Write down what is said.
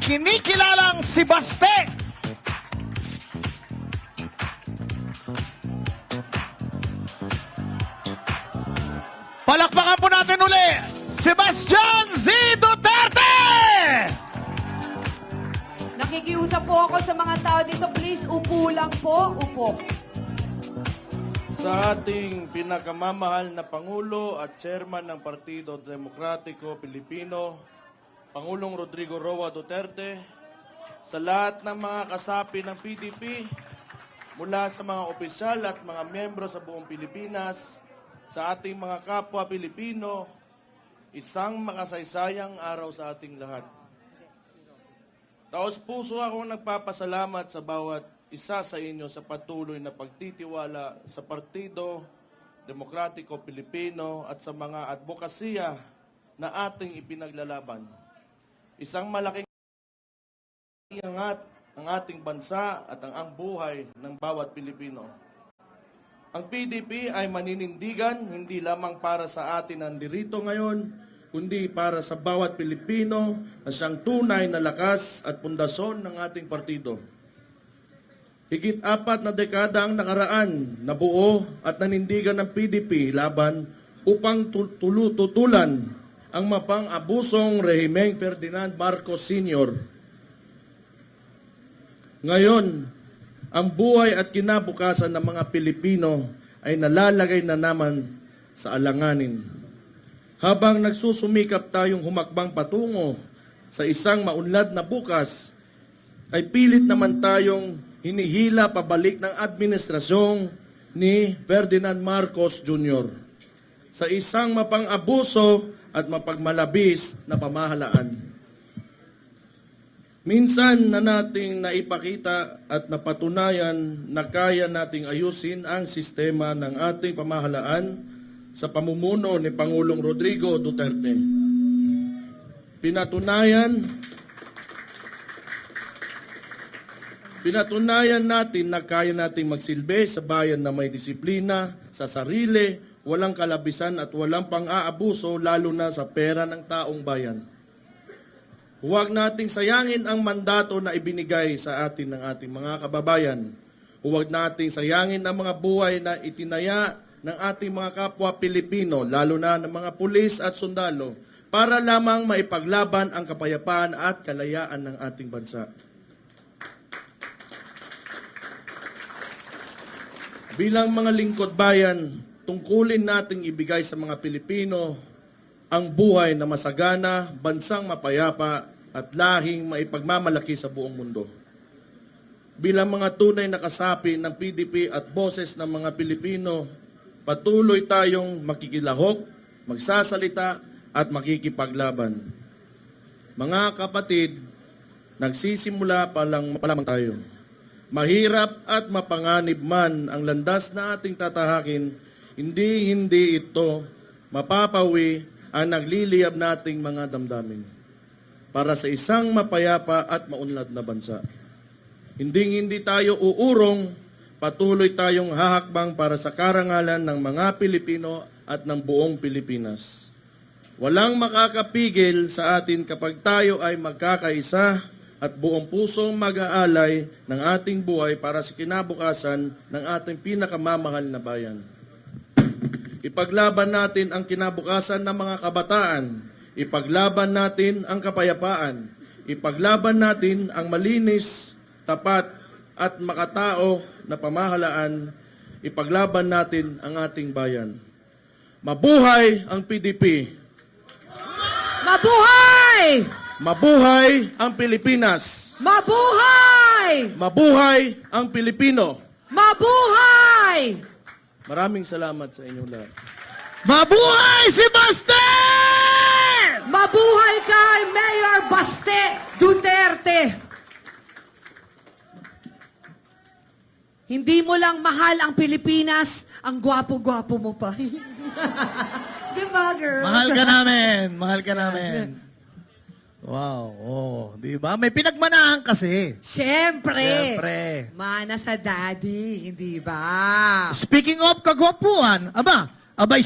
kinikilalang si Baste. Palakpakan po natin uli, Sebastian Z. Duterte! Nakikiusap po ako sa mga tao dito. Please, upo lang po. Upo. Sa ating pinakamamahal na Pangulo at Chairman ng Partido Demokratiko Pilipino, Pangulong Rodrigo Roa Duterte, sa lahat ng mga kasapi ng PDP, mula sa mga opisyal at mga miyembro sa buong Pilipinas, sa ating mga kapwa Pilipino, isang makasaysayang araw sa ating lahat. Taos puso akong nagpapasalamat sa bawat isa sa inyo sa patuloy na pagtitiwala sa Partido Demokratiko Pilipino at sa mga advokasya na ating ipinaglalaban. Isang malaking iangat ang ating bansa at ang buhay ng bawat Pilipino. Ang PDP ay maninindigan hindi lamang para sa atin na nandito ngayon, kundi para sa bawat Pilipino na siyang tunay na lakas at pundasyon ng ating partido. Higit 4 na dekada ang nakaraan na buo at nanindigan ng PDP laban upang tutulan ang mapang-abusong rehimeng Ferdinand Marcos Sr. Ngayon, ang buhay at kinabukasan ng mga Pilipino ay nalalagay na naman sa alanganin. Habang nagsusumikap tayong humakbang patungo sa isang maunlad na bukas, ay pilit naman tayong hinihila pabalik ng administrasyong ni Ferdinand Marcos Jr. sa isang mapang-abuso at mapagmalabis na pamahalaan. Minsan na nating naipakita at napatunayan na kaya nating ayusin ang sistema ng ating pamahalaan sa pamumuno ni Pangulong Rodrigo Duterte. Pinatunayan natin na kaya nating magsilbi sa bayan na may disiplina, sa sarili, walang kalabisan at walang pang-aabuso lalo na sa pera ng taong bayan. Huwag nating sayangin ang mandato na ibinigay sa atin ng ating mga kababayan. Huwag nating sayangin ang mga buhay na itinaya ng ating mga kapwa Pilipino, lalo na ng mga pulis at sundalo, para lamang maipaglaban ang kapayapaan at kalayaan ng ating bansa. Bilang mga lingkod bayan, tungkulin nating ibigay sa mga Pilipino ang buhay na masagana, bansang mapayapa at lahing maipagmamalaki sa buong mundo. Bilang mga tunay na kasapi ng PDP at boses ng mga Pilipino, patuloy tayong makikilahok, magsasalita at makikipaglaban. Mga kapatid, nagsisimula pa lamang tayo. Mahirap at mapanganib man ang landas na ating tatahakin, hindi ito mapapawi ang nagliliyab nating mga damdamin para sa isang mapayapa at maunlad na bansa. Hindi tayo uurong, patuloy tayong hahakbang para sa karangalan ng mga Pilipino at ng buong Pilipinas. Walang makakapigil sa atin kapag tayo ay magkakaisa at buong pusong mag-aalay ng ating buhay para sa kinabukasan ng ating pinakamamahal na bayan. Ipaglaban natin ang kinabukasan ng mga kabataan. Ipaglaban natin ang kapayapaan. Ipaglaban natin ang malinis, tapat at makatao na pamahalaan. Ipaglaban natin ang ating bayan. Mabuhay ang PDP! Mabuhay! Mabuhay ang Pilipinas! Mabuhay! Mabuhay ang Pilipino! Mabuhay! Maraming salamat sa inyong lahat. Mabuhay si Baste! Mabuhay kay Mayor Baste Duterte! Hindi mo lang mahal ang Pilipinas, ang gwapo-gwapo mo pa. Di ba, girl? Mahal ka namin. Mahal ka namin. Wow. Oh, di ba? May pinagmanahan kasi. Siyempre. Siyempre. Mana sa daddy, hindi ba? Speaking of kagwapuan, abay,